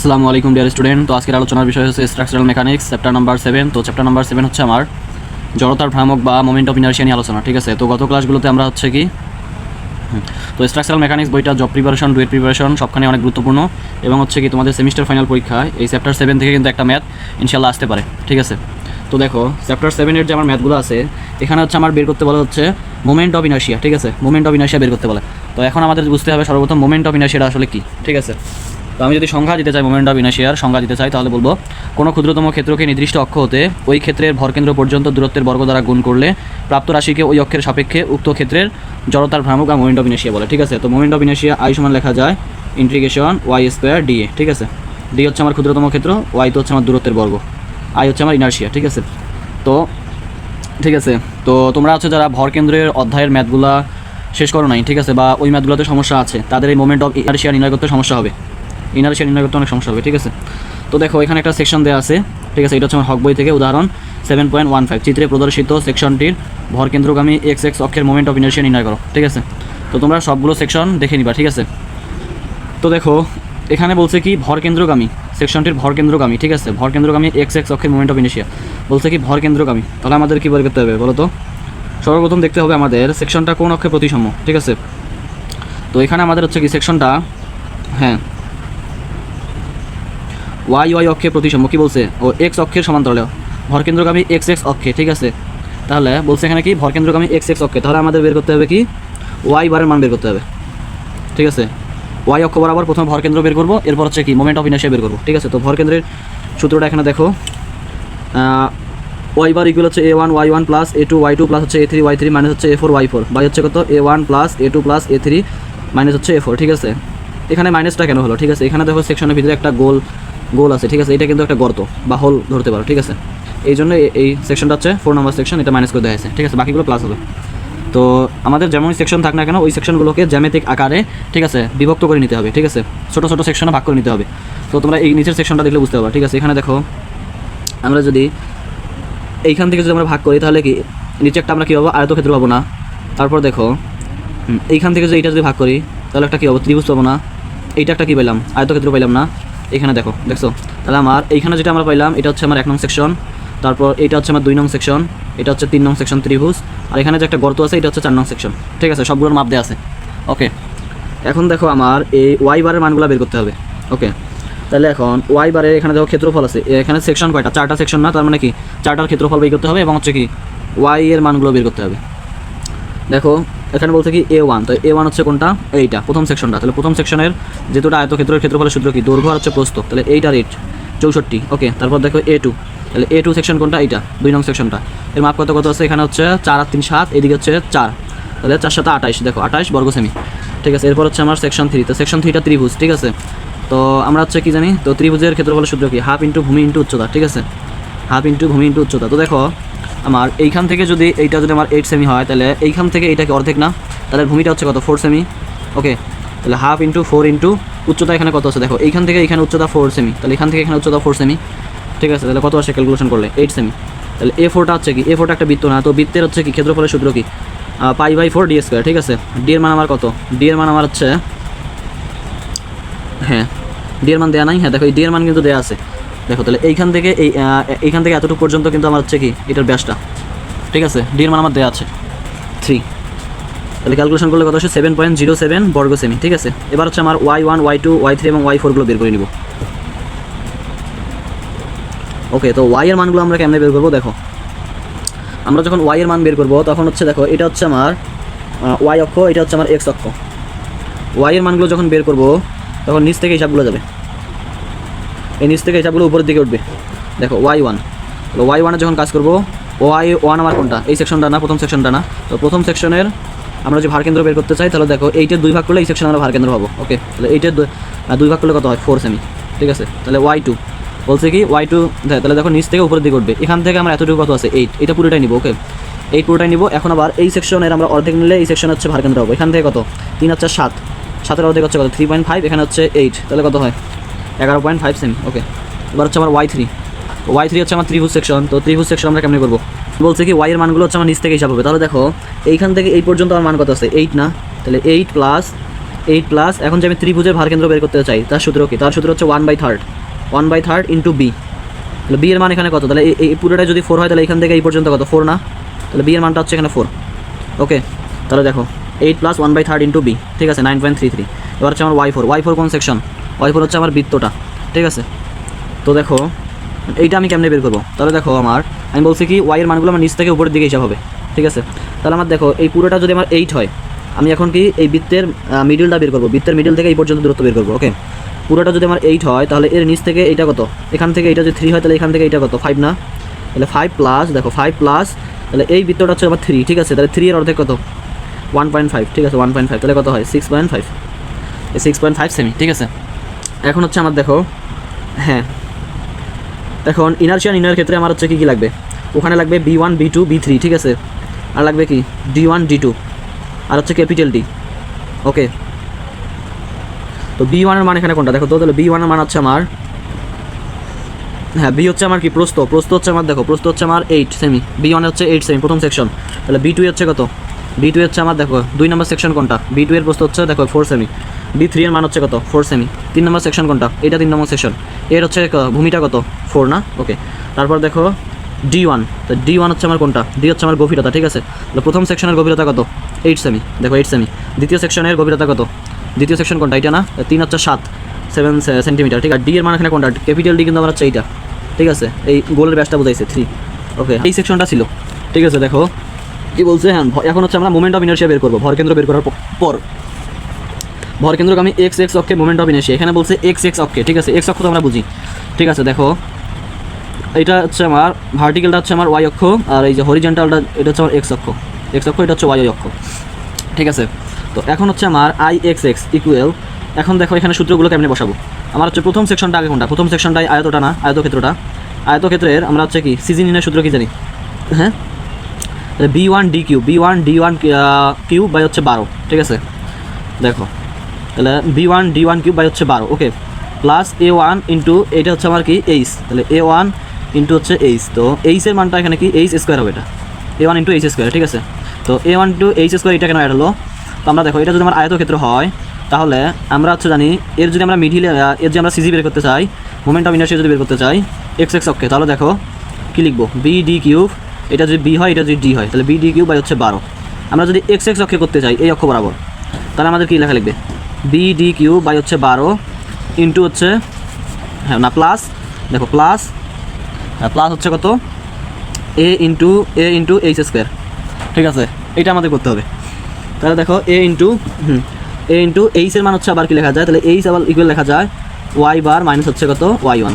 আসসালামু আলাইকুম dear student. তো আজকের আলোচনার বিষয় হচ্ছে স্ট্রাকচারাল মেকানিক্স চ্যাপ্টার নাম্বার 7। তো চ্যাপ্টার নাম্বার 7 হচ্ছে আমার জড়তার ভ্রামক বা মোমেন্ট অফ ইনারশিয়া নিয়ে আলোচনা। ঠিক আছে, তো গত ক্লাসগুলোতে আমরা হচ্ছে কি তো স্ট্রাকচারাল মেকানিক্স বইটা জব প্রিপারেশন, ডুয়েট প্রিপারেশন সবখানে অনেক গুরুত্বপূর্ণ এবং হচ্ছে কি তোমাদের সেমিস্টার ফাইনাল পরীক্ষায় এই চ্যাপ্টার 7 থেকে কিন্তু একটা ম্যাথ ইনশাল্লাহ আসতে পারে। ঠিক আছে, তো দেখো চ্যাপ্টার 7-এর যে আমার ম্যাথগুলো আছে এখানে হচ্ছে আমার বের করতে বলা হচ্ছে মোমেন্ট অফ ইনারশিয়া। ঠিক আছে, মোমেন্ট অফ ইনারশিয়া বের করতে বলে। তো এখন আমাদের বুঝতে হবে সর্বপ্রথম মোমেন্ট অফ ইনারশিয়াটা আসলে কী। ঠিক আছে, তো আমি যদি সংখ্যা দিতে চাই, মোমেন্ট অফ ইনারশিয়ার সংখ্যা দিতে চাই, তাহলে বলবো কোনো ক্ষুদ্রতম ক্ষেত্রকে নির্দিষ্ট অক্ষ হতে ওই ক্ষেত্রের ভরকেন্দ্র পর্যন্ত দূরত্বের বর্গ দ্বারা গুণ করলে প্রাপ্ত রাশিকে ওই অক্ষের সাপেক্ষে উক্ত ক্ষেত্রের জড়তার ভ্রামক বা মোমেন্ট অফ ইনারশিয়া বলে। ঠিক আছে, তো মোমেন্ট অফ ইনারশিয়া আই সমান লেখা যায় ইন্টিগ্রেশন ওয়াই স্কোয়ার ডিএ। ঠিক আছে, ডি হচ্ছে আমার ক্ষুদ্রতম ক্ষেত্র, ওয়াই তো হচ্ছে আমার দূরত্বের বর্গ, আই হচ্ছে আমার ইনারশিয়া। ঠিক আছে, তো ঠিক আছে, তো তোমরা হচ্ছে যারা ভরকেন্দ্রের অধ্যায়ের ম্যাথগুলা শেষ করো নাই, ঠিক আছে, বা ওই ম্যাথগুলোতে সমস্যা আছে, তাদের এই মোমেন্ট অফ ইনারশিয়া নির্ণয় করতে সমস্যা হবে, ইনারশিয়া নির্ণয় করতে অনেক সমস্যা হবে। ঠিক আছে, তো দেখো এখানে একটা সেকশন দেওয়া আছে। ঠিক আছে, এটা হচ্ছে আমার হক বই থেকে উদাহরণ 7.15 চিত্রে প্রদর্শিত সেকশনটির ভরকেন্দ্রগামী এক্স এক্স অক্ষের মোমেন্ট অফ ইনারশিয়া নির্ণয় করো। ঠিক আছে, তো তোমরা সবগুলো সেকশন দেখে নিবা। ঠিক আছে, তো দেখো এখানে বলছে কি ভরকেন্দ্রগামী সেকশনটির ভরকেন্দ্রগামী। ঠিক আছে, ভরকেন্দ্রগামী এক্স এক্স অক্ষের মোমেন্ট অফ ইনারশিয়া বলছে কি ভরকেন্দ্রগামী। তাহলে আমাদের কী বের করতে হবে বলো তো? সর্বপ্রথম দেখতে হবে আমাদের সেকশনটা কোন অক্ষে প্রতিসম। ঠিক আছে, তো এখানে আমাদের হচ্ছে কি সেকশনটা, হ্যাঁ, ওয়াই ওয়াই অক্ষে প্রতিসম। কী বলছে? ও এক্স অক্ষের সমান্তরালে ভরকেন্দ্রগামী এক্স এক্স অক্ষে। ঠিক আছে, তাহলে বলছে এখানে কি ভরকেন্দ্রগামী এক্স এক্স অক্ষে, তাহলে আমাদের বের করতে হবে কি ওয়াই বারের মান বের করতে হবে। ঠিক আছে, ওয়াই অক্ষ বরাবর প্রথমে ভরকেন্দ্র বের করবো, এরপর হচ্ছে কি মোমেন্ট অফ ইনারশিয়া বের করবো। ঠিক আছে, তো ভরকেন্দ্রের সূত্রটা এখানে দেখো, ওয়াই বার ইকুয়াল হচ্ছে A1 Y1 plus A2 Y2 plus হচ্ছে A3 Y3 মাইনাস হচ্ছে A4 Y4 বাই হচ্ছে কত A1 plus A2 plus A3 minus হচ্ছে A4। ঠিক আছে, এখানে মাইনাসটা কেন হলো? ঠিক আছে, এখানে দেখো সেকশনের ভিতরে একটা গোল আছে। ঠিক আছে, এটা কিন্তু একটা গর্ত বা হোল ধরতে পারো। ঠিক আছে, এই জন্য এই সেকশনটা হচ্ছে 4 নম্বর সেকশন, এটা মাইনাস করে দেওয়া হয়েছে। ঠিক আছে, বাকিগুলো প্লাস হবে। তো আমাদের যেমন সেকশন থাক না কেন ওই সেকশনগুলোকে জ্যামিতিক আকারে, ঠিক আছে, বিভক্ত করে নিতে হবে। ঠিক আছে, ছোটো ছোটো সেকশনে ভাগ করে নিতে হবে। তো তোমরা এই নিচের সেকশনটা দেখলে বুঝতে পারবে। ঠিক আছে, এখানে দেখো আমরা যদি এইখান থেকে যদি আমরা ভাগ করি তাহলে কি নিচে একটা আমরা কী পাবো? আয়তক্ষেত্র পাবো না। তারপর দেখো এইখান থেকে যদি এইটা যদি ভাগ করি তাহলে একটা কী পাবো? ত্রিভুজ পাবো না। এইটা একটা কী পাইলাম? আয়তক্ষেত্র পাইলাম না। এখানে দেখছো তাহলে আমার এইখানে যেটা আমরা পাইলাম এটা হচ্ছে আমার 1 নং সেকশন, তারপর এটা হচ্ছে আমার 2 নং সেকশন, এটা হচ্ছে 3 নং সেকশন ত্রিভুজ, আর এখানে যে একটা গর্ত আছে এটা হচ্ছে 4 নং সেকশন। ঠিক আছে, সবগুলোর মাপ দেওয়া আছে। ওকে, এখন দেখো আমার এই ওয়াই বারের মানগুলো বের করতে হবে। ওকে, তাহলে এখন ওয়াই বারে এখানে দেখো ক্ষেত্রফল আছে, এখানে সেকশন কয়টা? 4টা সেকশন না, তার মানে কি 4টার ক্ষেত্রফল বের করতে হবে এবং হচ্ছে কি ওয়াই এর মানগুলো বের করতে হবে। দেখো এখানে বলছে কি A1, তো A1 হচ্ছে কোনটা? এইটা প্রথম সেকশনটা। তাহলে প্রথম সেকশনের যেহেতুটা আয়তক্ষেত্রের ক্ষেত্রফলের সূত্র কি? দৈর্ঘ্য আর হচ্ছে প্রস্থ, তাহলে 8 আর 8 64। ওকে, তারপর দেখো A2, তাহলে A2 সেকশন কোনটা? এইটা 2 নং সেকশনটা। এর মাপ কত আছে? এখানে হচ্ছে 4 আর 3 7, এদিকে হচ্ছে 4, তাহলে 4 7 28, দেখো 28 বর্গ সেমি। ঠিক আছে, এরপর হচ্ছে আমার সেকশন 3, তো সেকশন 3টা ত্রিভুজ। ঠিক আছে, তো আমরা হচ্ছে কি জানি? তো ত্রিভুজের ক্ষেত্রফলের সূত্র কি? হাফ ইন্টু ভূমি ইন্টু উচ্চতা। ঠিক আছে, হাফ ইন্টু ভূমি ইন্টু উচ্চতা। তো দেখো আমার এইখান থেকে যদি এইটা যদি আমার 8 সেমি হয় তাহলে এইখান থেকে এইটাকে অর্ধেক না, তাহলে ভূমিটা হচ্ছে কত? 4 সেমি। ওকে, তাহলে হাফ ইন্টু 4 ইন্টু উচ্চতা এখানে কত আছে? দেখো এইখান থেকে এখানে উচ্চতা 4 সেমি, তাহলে এখান থেকে এখানে উচ্চতা 4 সেমি। ঠিক আছে, তাহলে কত আসে ক্যালকুলেশন করলে? 8 সেমি। তাহলে A4টা হচ্ছে কি? A4টা একটা বৃত্ত না, তো বৃত্তের হচ্ছে কি ক্ষেত্রফলের সূত্র কি? π/4 d স্কোয়ার। ঠিক আছে, ডি এর মান আমার কত? ডি এর মান আমার হচ্ছে, হ্যাঁ ডি এর মান দেওয়া নাই। হ্যাঁ দেখো এই ডি এর মান কিন্তু দেওয়া আছে। দেখো তাহলে এইখান থেকে এইখান থেকে এতটুকু পর্যন্ত কিন্তু আমার হচ্ছে কি এটার ব্যাসটা। ঠিক আছে, ডি এর মান আমার দেওয়া আছে 3, তাহলে ক্যালকুলেশন করলে কত আসে? 7.07 বর্গ সেমি। ঠিক আছে, এবার হচ্ছে আমার Y1 Y2 Y3 এবং Y4গুলো বের করে নিব। ওকে, তো ওয়াই এর মানগুলো আমরা কেমনে বের করবো? দেখো আমরা যখন ওয়াই এর মান বের করবো তখন হচ্ছে দেখো এটা হচ্ছে আমার ওয়াই অক্ষ, এটা হচ্ছে আমার এক্স অক্ষ। ওয়াই এর মানগুলো যখন বের করবো তখন নিচ থেকে হিসাবগুলো যাবে, এই নিচ থেকে হিসাবগুলো উপরের দিকে উঠবে। দেখো Y1, তো Y1 যখন কাজ করবো Y1 আমার কোনটা? এই সেকশনটা না, প্রথম সেকশনটা না। তো প্রথম সেকশনের আমরা যে ভারকেন্দ্র বের করতে চাই তাহলে দেখো এইটার 2 ভাগ করলে এই সেকশনে আমরা ভারকেন্দ্র পাবো। ওকে, তাহলে এইটার 2 ভাগ করলে কত হয়? 4 সেমি। ঠিক আছে, তাহলে Y2 বলছে কি Y2, তাহলে দেখো নিচ থেকে উপরের দিকে উঠবে। এখান থেকে আমরা এতটুকু কত আছে? 8, এটা পুরোটাই নিব। ওকে, 8 পুরোটাই নিব। এখন আবার এই সেকশনের আমরা অর্ধেক নিলে এই সেকশন হচ্ছে ভারকেন্দ্র পাবো। এখান থেকে কত? 3 হচ্ছে 7, 7-এর অর্ধেক হচ্ছে কত? 3.5, এখানে হচ্ছে 8, তাহলে কত হয়? 11.5 সেমি। ওকে, এবার হচ্ছে আমার Y3, Y3 হচ্ছে আমার ত্রিভুজ সেকশন। তো ত্রিভুজ সেকশন আমরা কেমনে করবো? বলছে কি ওয়াই এর মানগুলো হচ্ছে আমার নিচ থেকে হিসাব হবে। তাহলে দেখো এইখান থেকে এই পর্যন্ত আমার মান কত আছে? 8 না, তাহলে 8 প্লাস 8 প্লাস, এখন যে আমি ত্রিভুজের ভারকেন্দ্র বের করতে চাই তার সূত্র কি? তার সূত্র হচ্ছে 1/3 ইন্টু বি। তাহলে বি এর মান এখানে কত? তাহলে এই পুরোটা যদি 4 হয় তাহলে এখান থেকে এই পর্যন্ত কত? 4 না? তাহলে বি এর মানটা হচ্ছে এখানে 4। ওকে, তাহলে দেখো 8 প্লাস 1/3 ইন্টু বি, ঠিক আছে 9.33। এবার হচ্ছে আমার y4 কোন সেকশন? y4 হচ্ছে আমার বৃত্তটা, ঠিক আছে। তো দেখো এইটা আমি কেমনে বের করবো? তাহলে দেখো আমি বলছি কি y এর মানগুলো আমার নিচ থেকে উপরের দিকে হিসাব হবে, ঠিক আছে। তাহলে আমার দেখো এই পুরোটা যদি আমার 8 হয়, আমি এখন কি এই বৃত্তের মিডলটা বের করবো, বৃত্তের মিডল থেকে এই পর্যন্ত দূরত্ব বের করবো। ওকে, পুরোটা যদি আমার 8 হয় তাহলে এর নিচ থেকে এইটা কত? এখান থেকে এইটা যদি 3 হয় তাহলে এখান থেকে এইটা কত? 5 না? তাহলে 5 প্লাস, দেখো 5 প্লাস, তাহলে এই বৃত্তটা হচ্ছে আমার 3, ঠিক আছে। তাহলে 3 এর অর্ধেক কত? 1.5, ঠিক আছে 1.5, তাহলে কত হয়? 6.5, এই 6.5 সেমি, ঠিক আছে। এখন হচ্ছে আমার দেখো, হ্যাঁ এখন ইনার্শিয়া নির্ণয়ের ক্ষেত্রে আমার হচ্ছে কী লাগবে? ওখানে লাগবে B1 B2 B3, ঠিক আছে। আর লাগবে কি D1 D2, আর হচ্ছে ক্যাপিটাল ডি। ওকে, তো B1 এর মান এখানে কোনটা দেখো তো? তাহলে B1 এর মান হচ্ছে আমার, হ্যাঁ বি হচ্ছে আমার কি প্রস্থ হচ্ছে আমার, দেখো প্রস্থ হচ্ছে আমার 8 সেমি, B1 হচ্ছে 8 সেমি প্রথম সেকশন। তাহলে B2 হচ্ছে কত? B2 হচ্ছে আমার দেখো 2 নম্বর সেকশন কোনটা? B2 এর প্রস্থ হচ্ছে দেখো 4 সেমি। B3 এর মান হচ্ছে কত? 4 সেমি। 3 নম্বর সেকশন কোনটা? এটা 3 নম্বর সেকশন। এর হচ্ছে ভূমিটা কত? 4 না? ওকে, তারপর দেখো D1, তো D1 হচ্ছে আমার কোনটা? D হচ্ছে আমার গভীরতা, ঠিক আছে। তাহলে প্রথম সেকশনের গভীরতা কত? 8 সেমি, দেখো 8 সেমি। দ্বিতীয় সেকশনের গভীরতা কত? দ্বিতীয় সেকশন কোনটা? এটা না? 3 হচ্ছে 7 সেন্টিমিটার, ঠিক আছে। ডি এর মান এখানে কোনটা? ক্যাপিটাল ডি কিন্তু আমার হচ্ছে এইটা, ঠিক আছে। এই গোলের ব্যাসটা বোঝাইছে 3। ওকে, এই সেকশনটা ছিল, ঠিক আছে। দেখো কি বলছে, হ্যাঁ এখন হচ্ছে আমরা মোমেন্ট অফ ইনার্শিয়া বের করবো। ভরকেন্দ্র বের করার পর ভরকেন্দ্রকে আমি এক্স অক্ষে মোমেন্ট অফ ইনার্শিয়া, এখানে বলছে এক্স অক্ষে, ঠিক আছে। এক্স অক্ষ তো আমরা বুঝি, ঠিক আছে। দেখো এটা হচ্ছে আমার ভার্টিক্যালটা হচ্ছে আমার ওয়াই অক্ষ, আর এই যে হরিজন্টালটা এটা হচ্ছে আমার এক্স অক্ষ, এটা হচ্ছে ওয়াই অক্ষ, ঠিক আছে। তো এখন হচ্ছে আমার IX ইকুয়াল, এখন দেখো এখানে সূত্রগুলো কেমনে বসাবো। আমার হচ্ছে প্রথম সেকশনটা আগে কোনটা? প্রথম সেকশনটাই আয়তটা না, আয়তক্ষেত্রের আমরা হচ্ছে কি সিজি নির্ণয়ের সূত্র কি জানি? হ্যাঁ, B1 D cube, cube by হচ্ছে 12, ঠিক আছে। দেখো তাহলে B1 D1 কিউব বাই হচ্ছে 12, ওকে, প্লাস A1 ইন্টু এইটা হচ্ছে আমার কি এইচ, তাহলে A1 ইন্টু হচ্ছে এইচ। তো এইচের মানটা এখানে কি এইচ স্কোয়ার হবে, এটা A1 ইন্টু এইচ স্কোয়ার, ঠিক আছে। তো A1 ইন্টু এইচ স্কোয়ার এটা কেন অ্যাড হলো? তো আমরা দেখো এটা যদি আমার আয়তক্ষেত্র হয় তাহলে আমরা হচ্ছে জানি এর যদি আমরা মিডিলে এর যে আমরা সিজি বের করতে চাই, মোমেন্ট অফ ইনার্শিয়া যদি বের করতে চাই এক্স অক্ষে, তাহলে দেখো কী লিখবো? BD কিউব, এটা যদি বি হয় এটা যদি ডি হয় তাহলে BD কিউব বাই হচ্ছে 12। আমরা যদি এক্স অক্ষে করতে চাই এই অক্ষ বরাবর, তাহলে আমাদের কী লেখা লিখবে? BD কিউব বাই হচ্ছে 12 ইন্টু হচ্ছে, হ্যাঁ না প্লাস, দেখো প্লাস হচ্ছে কত? A ইন্টু এইচ স্কোয়ার, ঠিক আছে। এটা আমাদের করতে হবে। তাহলে দেখো A ইন্টু এইচের মান হচ্ছে আবার কি লেখা যায়? তাহলে এইচ আবার ইকুয়াল লেখা যায় ওয়াই বার মাইনাস হচ্ছে কত? Y1।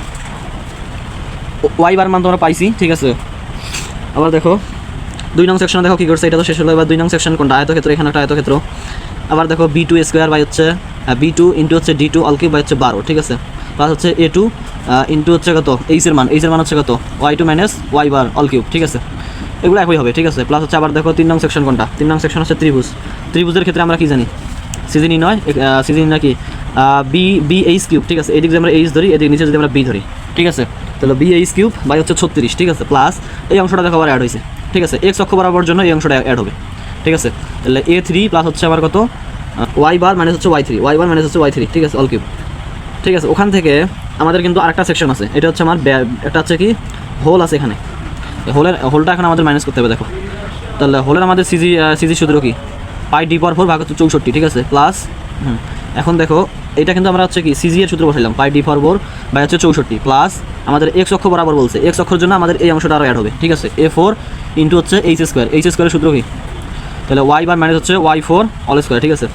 ওয়াই বার মান তোমরা পাইছি, ঠিক আছে। আবার দেখো 2 নং সেকশনে দেখো কী করছে, এটা তো শেষ হলো। এবার 2 নং সেকশন কোনটা? আয়তক্ষেত্র, এখানে একটা আয়তক্ষেত্র। আবার দেখো B2 স্কোয়ার বাই হচ্ছে B2 ইন্টু হচ্ছে D2 অল কিউব বাই হচ্ছে 12, ঠিক আছে। প্লাস হচ্ছে A2 ইন্টু হচ্ছে কত? এইচের মান হচ্ছে কত? Y2 minus y bar all cube, ঠিক আছে। এগুলো একই হবে, ঠিক আছে। প্লাস হচ্ছে আবার দেখো 3 নং সেকশন কোনটা? 3 নং সেকশন হচ্ছে ত্রিভুজের ক্ষেত্রে আমরা কি জানি? সিজি নির্ণয়, সিজি নির্ণয় কি BH কিউব, ঠিক আছে। এদিকে যদি আমরা এইচ ধরি, এদিকে নিচে যদি আমরা বি ধরি, ঠিক আছে। তাহলে BH কিউব বাই হচ্ছে 36, ঠিক আছে। প্লাস এই অংশটা দেখো আবার অ্যাড হয়েছে, ঠিক আছে। এক্স অক্ষ বরাবর জন্য এই অংশটা অ্যাড হবে, ঠিক আছে। তাহলে A3 প্লাস হচ্ছে আবার কত? ওয়াই বার মাইনাস হচ্ছে Y3, ঠিক আছে, অল কিউব, ঠিক আছে। ওখান থেকে আমাদের কিন্তু আরেকটা সেকশন আছে, এটা হচ্ছে আমার একটা হচ্ছে কি হোল আছে এখানে। হোলটা এখন আমাদের মাইনাস করতে হবে। দেখো তাহলে হোলের আমাদের সিজি সূত্র কি? πd/4 ভাগ হচ্ছে 64, ঠিক আছে। প্লাস এখন দেখো এটা কিন্তু আমরা হচ্ছে কি সিজি এর সূত্র বসাইলাম, πd/4 বাই হচ্ছে 64 প্লাস আমাদের এক্স অক্ষ বরাবর বলছে, এক্স অক্ষের জন্য আমাদের এই অংশটা আরও অ্যাড হবে, ঠিক আছে। A4 ইন্টু হচ্ছে এইচ স্কোয়ারের সূত্র কি? তাহলে ওয়াই বার মাইনাস হচ্ছে Y4 অল স্কোয়ার, ঠিক আছে।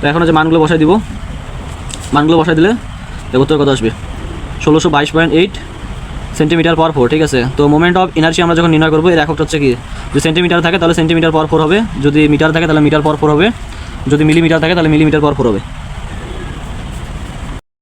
তো এখন হচ্ছে মানগুলো বসাই দিব, মানগুলো বসাই দিলে উত্তর কত আসবে? 1622.8 সেন্টিমিটার/4, ঠিক আছে। তো মোমেন্ট অফ ইনার্শিয়া আমরা যখন নির্ণয় করবো এর এককটা হচ্ছে কি? যদি সেন্টিমিটার থাকে তাহলে সেন্টিমিটার/4 হবে, যদি মিটার থাকে তাহলে মিটার/4 হবে, যদি মিলিমিটার থাকে তাহলে মিলিমিটার/4 হবে।